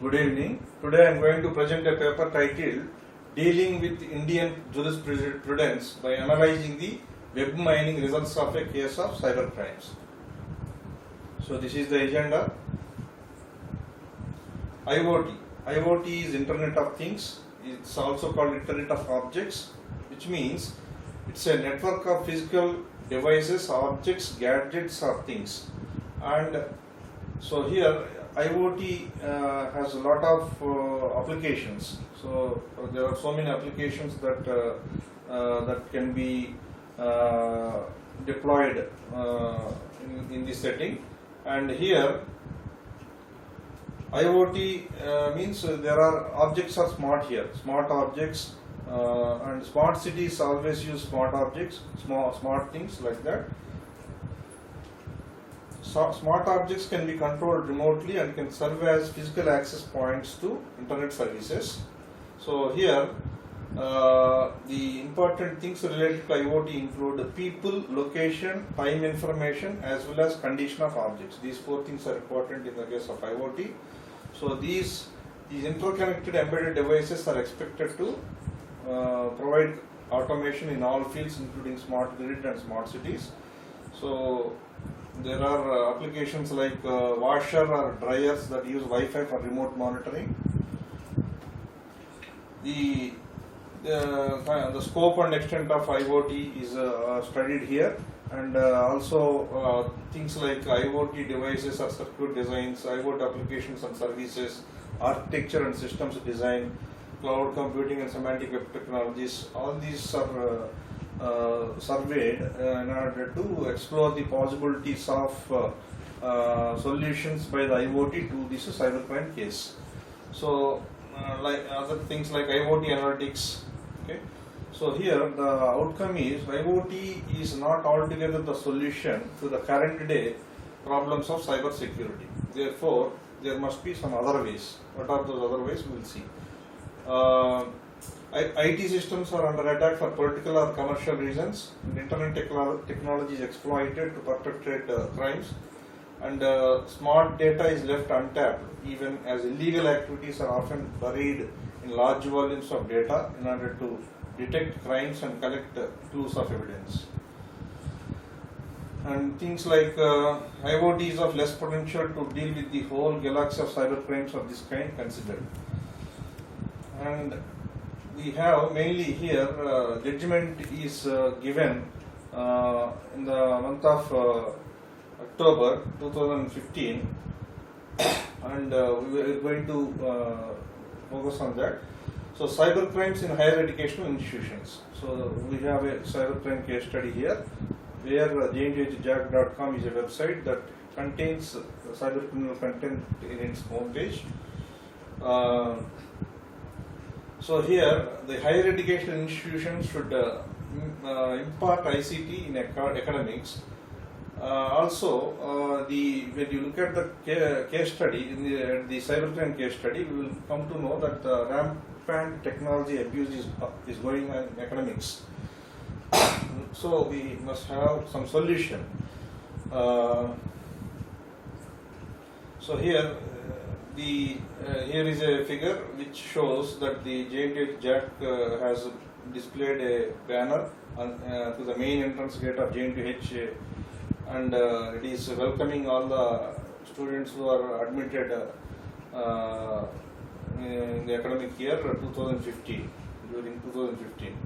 Good evening. Today I am going to present a paper titled Dealing with Indian Jurisprudence by Analyzing the Web Mining Results of a Case of Cybercrimes. So this is the agenda. IoT. IoT is Internet of Things. It's also called Internet of Objects, which means it's a network of physical devices, objects, gadgets or things. And so here IoT has a lot of applications. So there are so many applications that that can be deployed in this setting. And here IoT means there are objects are smart here, smart objects, and smart cities always use smart objects, smart things like that. Smart objects can be controlled remotely and can serve as physical access points to internet services. So here the important things related to IoT include people, location, time information as well as condition of objects. These four things are important in the case of IoT. So these interconnected embedded devices are expected to provide automation in all fields including smart grid and smart cities. So there are applications like washer or dryers that use Wi-Fi for remote monitoring. The scope and extent of IoT is studied here, and also things like IoT devices or circuit designs, IoT applications and services, architecture and systems design, cloud computing and semantic web technologies. All these are surveyed in order to explore the possibilities of solutions by the IoT to this cybercrime case. So like other things like IoT analytics. Okay. So here the outcome is IoT is not altogether the solution to the current day problems of cyber security. Therefore, there must be some other ways. What are those other ways? We will see. IT systems are under attack for political or commercial reasons, and internet technology is exploited to perpetrate crimes, and smart data is left untapped even as illegal activities are often buried in large volumes of data in order to detect crimes and collect clues of evidence. And things like IoT is of less potential to deal with the whole galaxy of cybercrimes of this kind considered. And we have mainly here judgment is given in the month of October 2015, and we are going to focus on that. So cybercrimes in higher educational institutions. So we have a cybercrime case study here, where jnjjack.com is a website that contains cybercriminal content in its homepage. So here, the higher educational institutions should impart ICT in academics. Also, when you look at the case study, in the cybercrime case study, we will come to know that rampant technology abuse is going on in academics. So we must have some solution. So here, here is a figure which shows that the J&J Jack has displayed a banner to the main entrance gate of J&H, and it is welcoming all the students who are admitted in the academic year 2015, during 2015.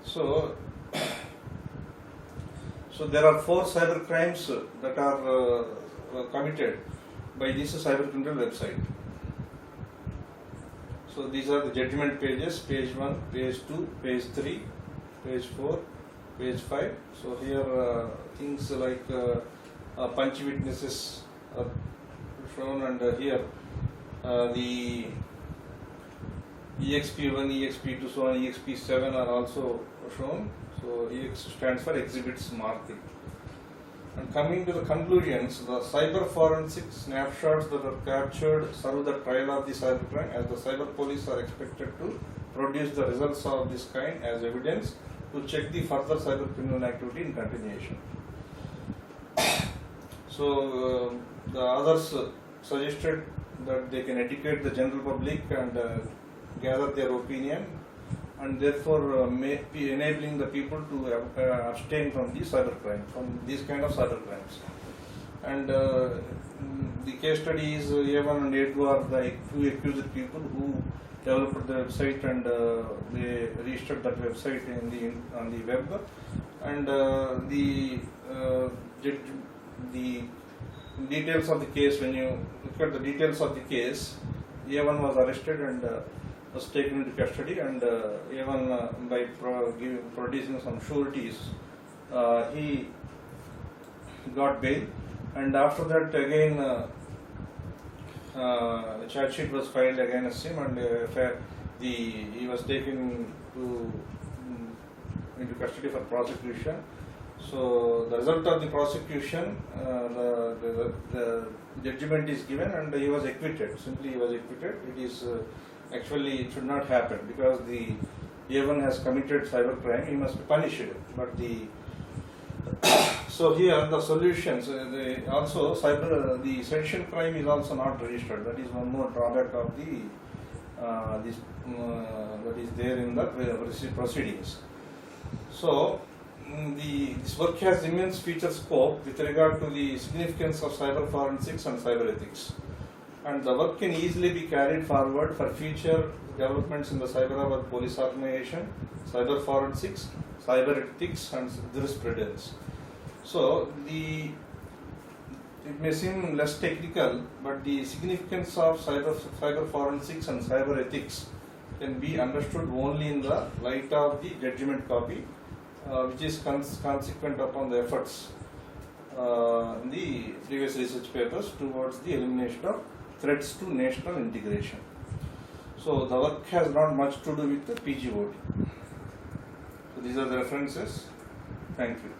So there are 4 cyber crimes that are committed by this cybercriminal website. So these are the judgment pages: page 1, page 2, page 3, page 4, page 5. So here things like punch witnesses are shown, and here the EXP1, EXP2, so on, EXP7 are also shown. So EX stands for exhibits marked. And coming to the conclusions, the cyber forensic snapshots that are captured serve the trial of the cybercrime, as the cyber police are expected to produce the results of this kind as evidence to check the further cyber criminal activity in continuation. So the others suggested that they can educate the general public and gather their opinion, and therefore may be enabling the people to abstain from the cybercrime, from these kind of cybercrimes. And the case study is Evan and Edward, the two accused people who developed the website, and they registered that website on the web. And the details of the case, when you look at the details of the case, Evan was arrested and was taken into custody, and Evan by producing some sureties, he got bail. And after that, again, the charge sheet was filed against him, and he was taken into custody for prosecution. So the result of the prosecution, the judgment is given, and he was acquitted. Simply, he was acquitted. It is actually it should not happen, because the Evan has committed cybercrime. He must be punished. But so here the solutions, also the essential crime is also not registered. That is one more drawback of that is there in the proceedings. So this work has immense future scope with regard to the significance of cyber forensics and cyber ethics, and the work can easily be carried forward for future developments in the Cyberabad police organization, cyber forensics, cyber ethics, and jurisprudence. So it may seem less technical, but the significance of cyber forensics and cyber ethics can be understood only in the light of the judgment copy, which is consequent upon the efforts in the previous research papers towards the elimination of threats to national integration. So the work has not much to do with the PGOT. So these are the references. Thank you.